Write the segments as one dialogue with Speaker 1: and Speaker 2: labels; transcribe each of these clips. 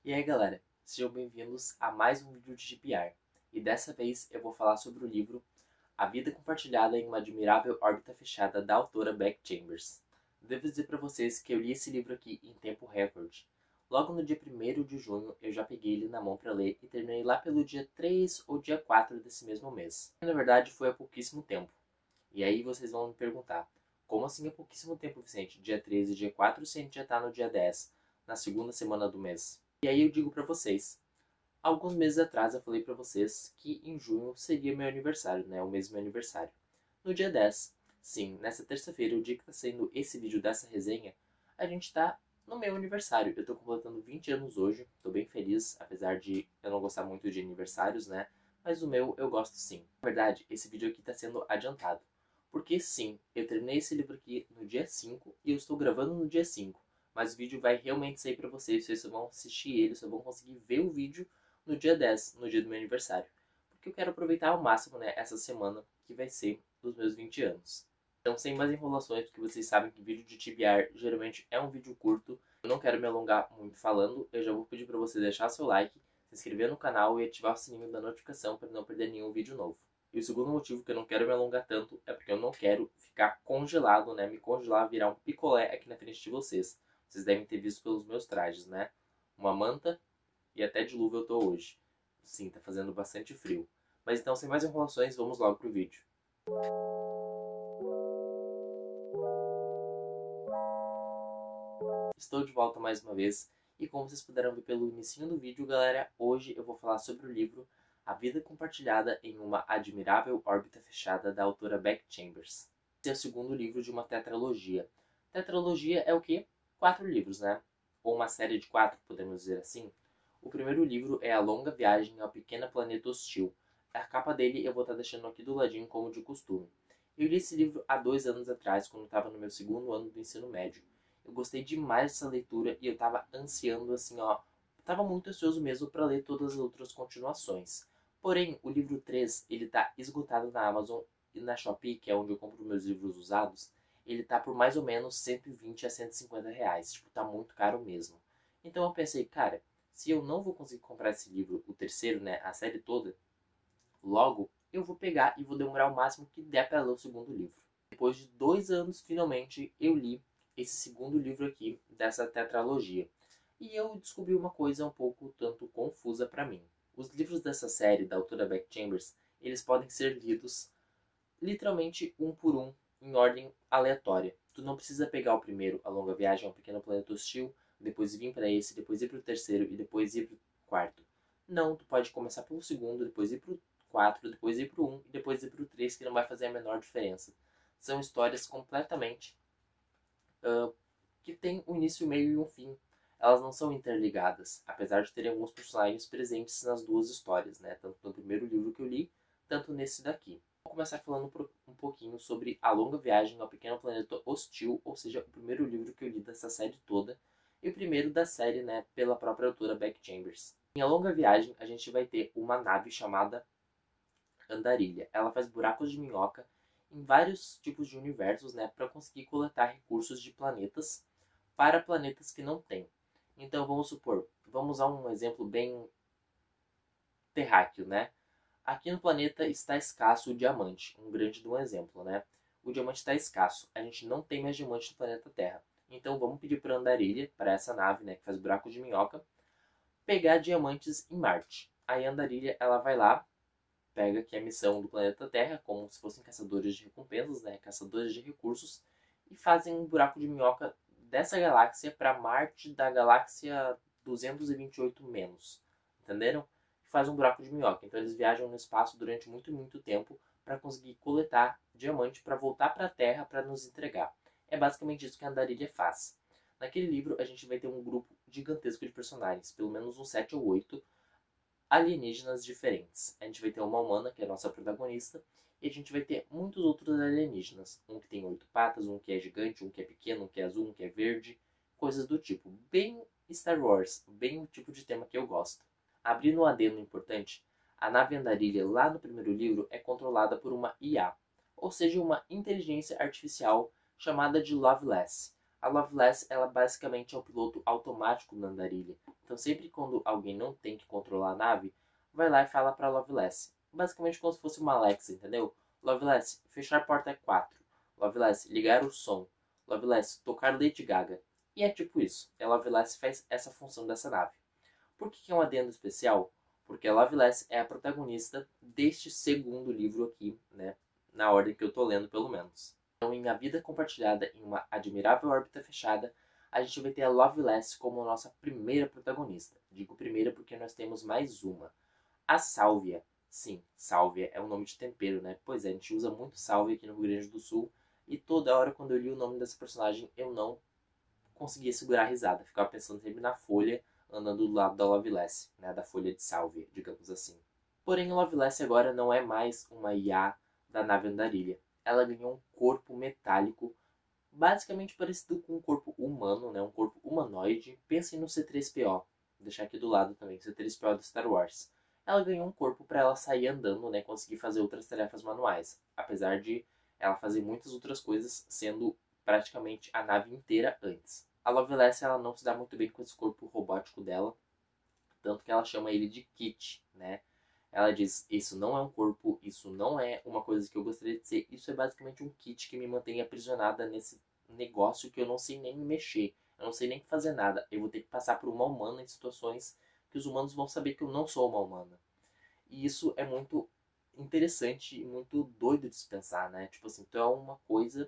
Speaker 1: E aí galera, sejam bem-vindos a mais um vídeo de GPR. E dessa vez eu vou falar sobre o livro A Vida Compartilhada em uma Admirável Órbita Fechada, da autora Becky Chambers. Devo dizer para vocês que eu li esse livro aqui em tempo recorde. Logo no dia 1º de junho eu já peguei ele na mão para ler e terminei lá pelo dia 3 ou dia 4 desse mesmo mês. Na verdade foi há pouquíssimo tempo. E aí vocês vão me perguntar, como assim há pouquíssimo tempo, Vicente? Dia 13 e dia 4 se a gente já tá no dia 10, na segunda semana do mês. E aí eu digo pra vocês, alguns meses atrás eu falei pra vocês que em junho seria meu aniversário, né? O mês do meu aniversário. No dia 10, sim, nessa terça-feira, o dia que tá saindo esse vídeo dessa resenha, a gente tá no meu aniversário. Eu tô completando 20 anos hoje, tô bem feliz, apesar de eu não gostar muito de aniversários, né? Mas o meu eu gosto sim. Na verdade, esse vídeo aqui tá sendo adiantado. Porque sim, eu terminei esse livro aqui no dia 5 e eu estou gravando no dia 5. Mas o vídeo vai realmente sair pra vocês só vão assistir ele, só vão conseguir ver o vídeo no dia 10, no dia do meu aniversário. Porque eu quero aproveitar ao máximo, né, essa semana que vai ser dos meus 20 anos. Então, sem mais enrolações, porque vocês sabem que vídeo de TBR geralmente é um vídeo curto, eu não quero me alongar muito falando, eu já vou pedir pra você deixar seu like, se inscrever no canal e ativar o sininho da notificação para não perder nenhum vídeo novo. E o segundo motivo que eu não quero me alongar tanto é porque eu não quero ficar congelado, né, me congelar, virar um picolé aqui na frente de vocês. Vocês devem ter visto pelos meus trajes, né? Uma manta e até de luva eu tô hoje. Sim, tá fazendo bastante frio. Mas então, sem mais enrolações, vamos logo pro vídeo. Estou de volta mais uma vez. E como vocês puderam ver pelo início do vídeo, galera, hoje eu vou falar sobre o livro A Vida Compartilhada em uma Admirável Órbita Fechada, da autora Becky Chambers. Esse é o segundo livro de uma tetralogia. Tetralogia é o quê? 4 livros, né? Ou uma série de 4, podemos dizer assim. O primeiro livro é A Longa Viagem ao Pequeno Planeta Hostil. A capa dele eu vou estar deixando aqui do ladinho, como de costume. Eu li esse livro há 2 anos atrás, quando eu estava no meu segundo ano do ensino médio. Eu gostei demais dessa leitura e eu tava ansiando, assim, ó. Tava muito ansioso mesmo para ler todas as outras continuações. Porém, o livro 3, ele tá esgotado na Amazon e na Shopee, que é onde eu compro meus livros usados. Ele tá por mais ou menos 120 a 150 reais. Tipo, tá muito caro mesmo. Então eu pensei, cara, se eu não vou conseguir comprar esse livro, o terceiro, né, a série toda, logo, eu vou pegar e vou demorar o máximo que der para ler o segundo livro. Depois de 2 anos, finalmente, eu li esse segundo livro aqui dessa tetralogia. E eu descobri uma coisa um pouco tanto confusa para mim. Os livros dessa série, da autora Becky Chambers, eles podem ser lidos literalmente um por um, em ordem aleatória. Tu não precisa pegar o primeiro, A Longa Viagem ao Pequeno Planeta Hostil, depois vir para esse, depois ir para o terceiro e depois ir para o quarto. Não, tu pode começar pelo segundo, depois ir para o 4, depois ir para o 1 e depois ir para o 3, que não vai fazer a menor diferença. São histórias completamente que tem um início, meio e um fim. Elas não são interligadas, apesar de terem alguns personagens presentes nas duas histórias, né? Tanto no primeiro livro que eu li, tanto nesse daqui. Vou começar falando um pouquinho sobre A Longa Viagem ao Pequeno Planeta Hostil, ou seja, o primeiro livro que eu li dessa série toda, e o primeiro da série, né, pela própria autora Becky Chambers. Em A Longa Viagem, a gente vai ter uma nave chamada Andarilha. Ela faz buracos de minhoca em vários tipos de universos, né, para conseguir coletar recursos de planetas para planetas que não têm. Então vamos supor, vamos usar um exemplo bem terráqueo, né? Aqui no planeta está escasso o diamante, um grande exemplo, né? O diamante está escasso, a gente não tem mais diamante no planeta Terra. Então vamos pedir para Andarilha, para essa nave, né, que faz buracos de minhoca, pegar diamantes em Marte. Aí a Andarilha, ela vai lá, pega aqui a missão do planeta Terra, como se fossem caçadores de recompensas, né, caçadores de recursos, e fazem um buraco de minhoca dessa galáxia para Marte da galáxia 228 menos. Entenderam? Faz um buraco de minhoca. Então eles viajam no espaço durante muito, muito tempo para conseguir coletar diamante para voltar para a Terra para nos entregar. É basicamente isso que a Andarilha faz. Naquele livro a gente vai ter um grupo gigantesco de personagens, pelo menos uns 7 ou 8 alienígenas diferentes. A gente vai ter uma humana, que é a nossa protagonista, e a gente vai ter muitos outros alienígenas. Um que tem 8 patas, um que é gigante, um que é pequeno, um que é azul, um que é verde, coisas do tipo. Bem Star Wars, bem o tipo de tema que eu gosto. Abrindo um adendo importante, a nave Andarilha lá no primeiro livro é controlada por uma IA, ou seja, uma inteligência artificial chamada de Loveless. A Loveless, ela basicamente é o piloto automático da Andarilha. Então sempre quando alguém não tem que controlar a nave, vai lá e fala pra Loveless. Basicamente como se fosse uma Alexa, entendeu? Loveless, fechar a porta é 4. Loveless, ligar o som. Loveless, tocar Lady Gaga. E é tipo isso. A Loveless faz essa função dessa nave. Por que é um adendo especial? Porque a Loveless é a protagonista deste segundo livro aqui, né? Na ordem que eu tô lendo, pelo menos. Então, em A Vida Compartilhada em uma Admirável Órbita Fechada, a gente vai ter a Loveless como nossa primeira protagonista. Digo primeira porque nós temos mais uma. A Sálvia. Sim, Sálvia é um nome de tempero, né? Pois é, a gente usa muito Sálvia aqui no Rio Grande do Sul. E toda hora quando eu li o nome dessa personagem, eu não conseguia segurar a risada. Ficava pensando sempre na folha andando do lado da Loveless, né? Da folha de Sálvia, digamos assim. Porém, a Loveless agora não é mais uma IA da nave Andarilha. Ela ganhou um corpo metálico basicamente parecido com um corpo humano, né? Um corpo humanoide. Pensem no C3PO. Vou deixar aqui do lado também, C3PO do Star Wars. Ela ganhou um corpo para ela sair andando, né? Conseguir fazer outras tarefas manuais. Apesar de ela fazer muitas outras coisas, sendo praticamente a nave inteira antes. A Loveless ela não se dá muito bem com esse corpo robótico dela, tanto que ela chama ele de Kit, né? Ela diz, isso não é um corpo, isso não é uma coisa que eu gostaria de ser, isso é basicamente um kit que me mantém aprisionada nesse negócio que eu não sei nem mexer, eu não sei nem fazer nada. Eu vou ter que passar por uma humana em situações que os humanos vão saber que eu não sou uma humana. E isso é muito interessante e muito doido de se pensar, né? Tipo assim, tu é uma coisa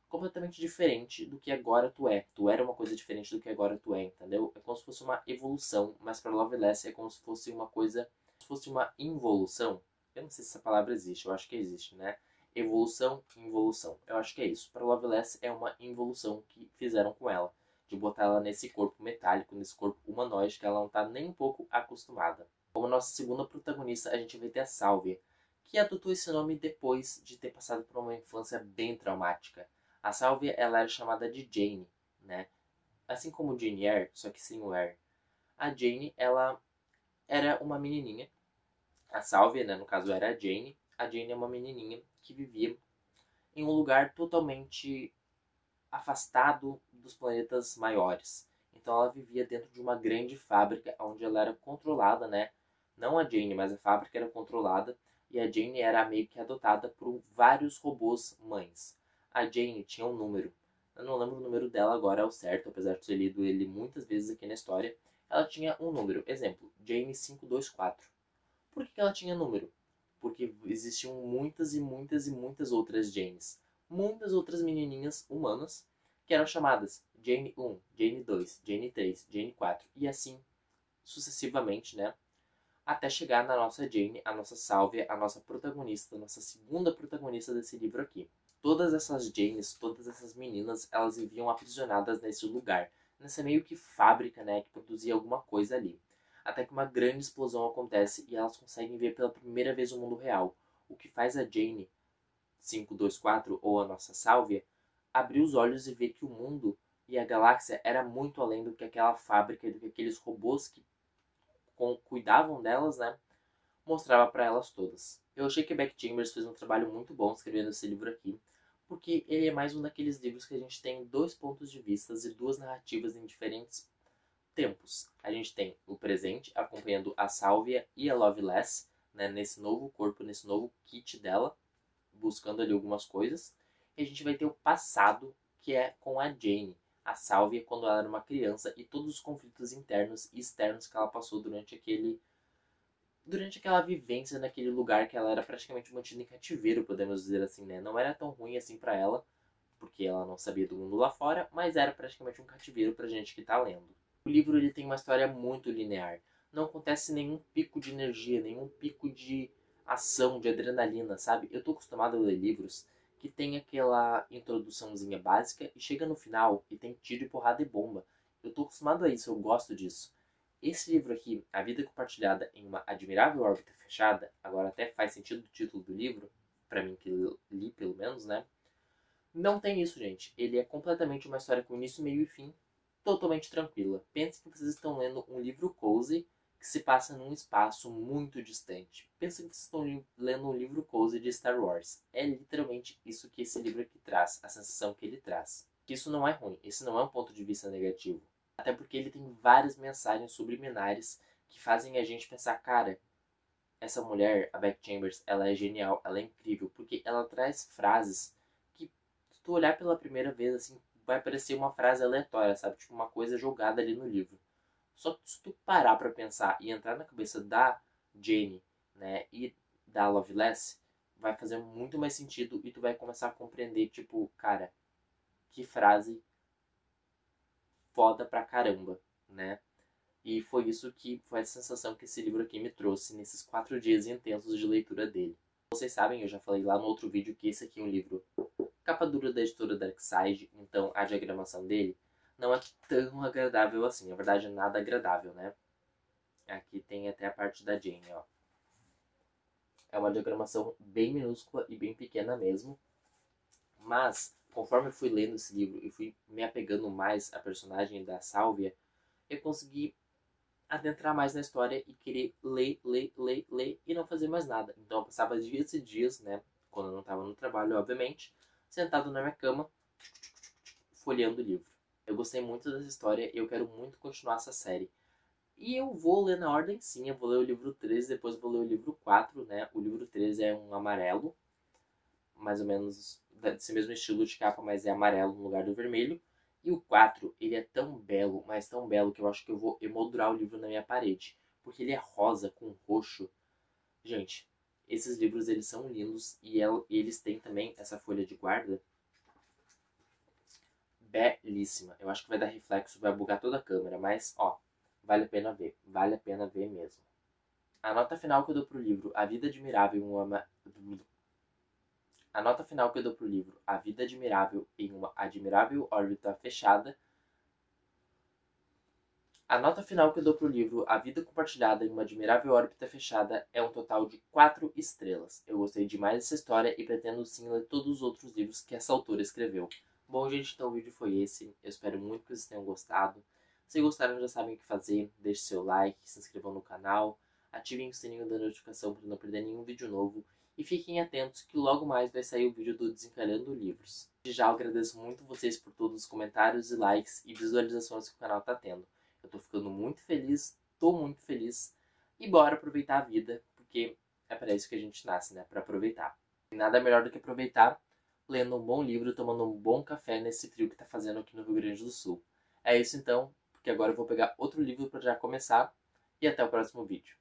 Speaker 1: completamente diferente do que agora tu é. Tu era uma coisa diferente do que agora tu é, entendeu? É como se fosse uma evolução, mas para Loveless é como se fosse uma coisa, se fosse uma involução. Eu não sei se essa palavra existe, eu acho que existe, né? Evolução, involução. Eu acho que é isso. Para Loveless é uma involução que fizeram com ela, de botar ela nesse corpo metálico, nesse corpo humanoide que ela não tá nem um pouco acostumada. Como nossa segunda protagonista, a gente vai ter a Sálvia, que adotou esse nome depois de ter passado por uma infância bem traumática. A Sálvia, ela era chamada de Jane, né? Assim como Jane Eyre, só que sem o Eyre. A Jane, ela era uma menininha. A Sálvia, né, no caso, era a Jane. A Jane é uma menininha que vivia em um lugar totalmente afastado dos planetas maiores. Então ela vivia dentro de uma grande fábrica onde ela era controlada, né? Não a Jane, mas a fábrica era controlada. E a Jane era meio que adotada por vários robôs mães. A Jane tinha um número. Eu não lembro o número dela agora ao certo, apesar de ter lido ele muitas vezes aqui na história. Ela tinha um número. Exemplo, Jane 524. Por que ela tinha número? Porque existiam muitas e muitas e muitas outras Janes. Muitas outras menininhas humanas que eram chamadas Jane 1, Jane 2, Jane 3, Jane 4 e assim sucessivamente, né? Até chegar na nossa Jane, a nossa Sálvia, a nossa protagonista, a nossa segunda protagonista desse livro aqui. Todas essas Janes, todas essas meninas, elas viviam aprisionadas nesse lugar, nessa meio que fábrica, né, que produzia alguma coisa ali. Até que uma grande explosão acontece e elas conseguem ver pela primeira vez o mundo real, o que faz a Jane 524 ou a nossa Sálvia abrir os olhos e ver que o mundo e a galáxia era muito além do que aquela fábrica e do que aqueles robôs que cuidavam delas, né, mostrava para elas todas. Eu achei que Beck Chambers fez um trabalho muito bom escrevendo esse livro aqui, porque ele é mais um daqueles livros que a gente tem dois pontos de vista e duas narrativas em diferentes tempos. A gente tem o presente, acompanhando a Sálvia e a Loveless, né, nesse novo corpo, nesse novo kit dela, buscando ali algumas coisas. E a gente vai ter o passado, que é com a Jane, a Sálvia, quando ela era uma criança, e todos os conflitos internos e externos que ela passou durante aquela vivência naquele lugar que ela era praticamente mantida em cativeiro, podemos dizer assim, né? Não era tão ruim assim para ela, porque ela não sabia do mundo lá fora, mas era praticamente um cativeiro pra gente que tá lendo. O livro ele tem uma história muito linear. Não acontece nenhum pico de energia, nenhum pico de ação, de adrenalina, sabe? Eu tô acostumado a ler livros que tem aquela introduçãozinha básica e chega no final e tem tiro e porrada e bomba. Eu tô acostumado a isso, eu gosto disso. Esse livro aqui, A Vida Compartilhada em uma Admirável Órbita Fechada, agora até faz sentido o título do livro, pra mim que li pelo menos, né? Não tem isso, gente. Ele é completamente uma história com início, meio e fim, totalmente tranquila. Pense que vocês estão lendo um livro cozy que se passa num espaço muito distante. Pense que vocês estão lendo um livro cozy de Star Wars. É literalmente isso que esse livro aqui traz, a sensação que ele traz. Que isso não é ruim, esse não é um ponto de vista negativo. Até porque ele tem várias mensagens subliminares que fazem a gente pensar, cara, essa mulher, a Beck Chambers, ela é genial, ela é incrível, porque ela traz frases que, se tu olhar pela primeira vez, assim, vai parecer uma frase aleatória, sabe? Tipo, uma coisa jogada ali no livro. Só que se tu parar pra pensar e entrar na cabeça da Jane, né, e da Loveless, vai fazer muito mais sentido e tu vai começar a compreender, tipo, cara, que frase foda pra caramba, né? E foi isso que foi a sensação que esse livro aqui me trouxe nesses 4 dias intensos de leitura dele. Vocês sabem, eu já falei lá no outro vídeo que esse aqui é um livro capa dura da editora Darkside, então a diagramação dele não é tão agradável assim. Na verdade, é nada agradável, né? Aqui tem até a parte da Jane, ó. É uma diagramação bem minúscula e bem pequena mesmo. Mas, conforme eu fui lendo esse livro e fui me apegando mais à personagem da Sálvia, eu consegui adentrar mais na história e querer ler e não fazer mais nada. Então eu passava dias e dias, né, quando eu não estava no trabalho, obviamente, sentado na minha cama, folheando o livro. Eu gostei muito dessa história e eu quero muito continuar essa série. E eu vou ler na ordem sim, eu vou ler o livro 13, depois vou ler o livro 4, né? O livro 13 é um amarelo, mais ou menos desse mesmo estilo de capa, mas é amarelo no lugar do vermelho. E o 4, ele é tão belo, mas tão belo, que eu acho que eu vou emoldurar o livro na minha parede. Porque ele é rosa com roxo. Gente, esses livros eles são lindos e eles têm também essa folha de guarda belíssima. Eu acho que vai dar reflexo, vai bugar toda a câmera, mas ó, vale a pena ver. Vale a pena ver mesmo. A nota final que eu dou pro livro A Vida Admirável em uma... A nota final que eu dou pro livro A Vida Admirável em uma Admirável Órbita Fechada. A nota final que eu dou pro livro A Vida Compartilhada em uma Admirável Órbita Fechada é um total de 4 estrelas. Eu gostei demais dessa história e pretendo sim ler todos os outros livros que essa autora escreveu. Bom, gente, então o vídeo foi esse. Eu espero muito que vocês tenham gostado. Se gostaram, já sabem o que fazer. Deixe seu like, se inscrevam no canal, ativem o sininho da notificação para não perder nenhum vídeo novo. E fiquem atentos que logo mais vai sair o vídeo do Desencalhando Livros. Já agradeço muito vocês por todos os comentários e likes e visualizações que o canal está tendo. Eu tô ficando muito feliz, tô muito feliz. E bora aproveitar a vida, porque é para isso que a gente nasce, né? Para aproveitar. E nada melhor do que aproveitar lendo um bom livro, tomando um bom café nesse frio que tá fazendo aqui no Rio Grande do Sul. É isso então, porque agora eu vou pegar outro livro para já começar. E até o próximo vídeo.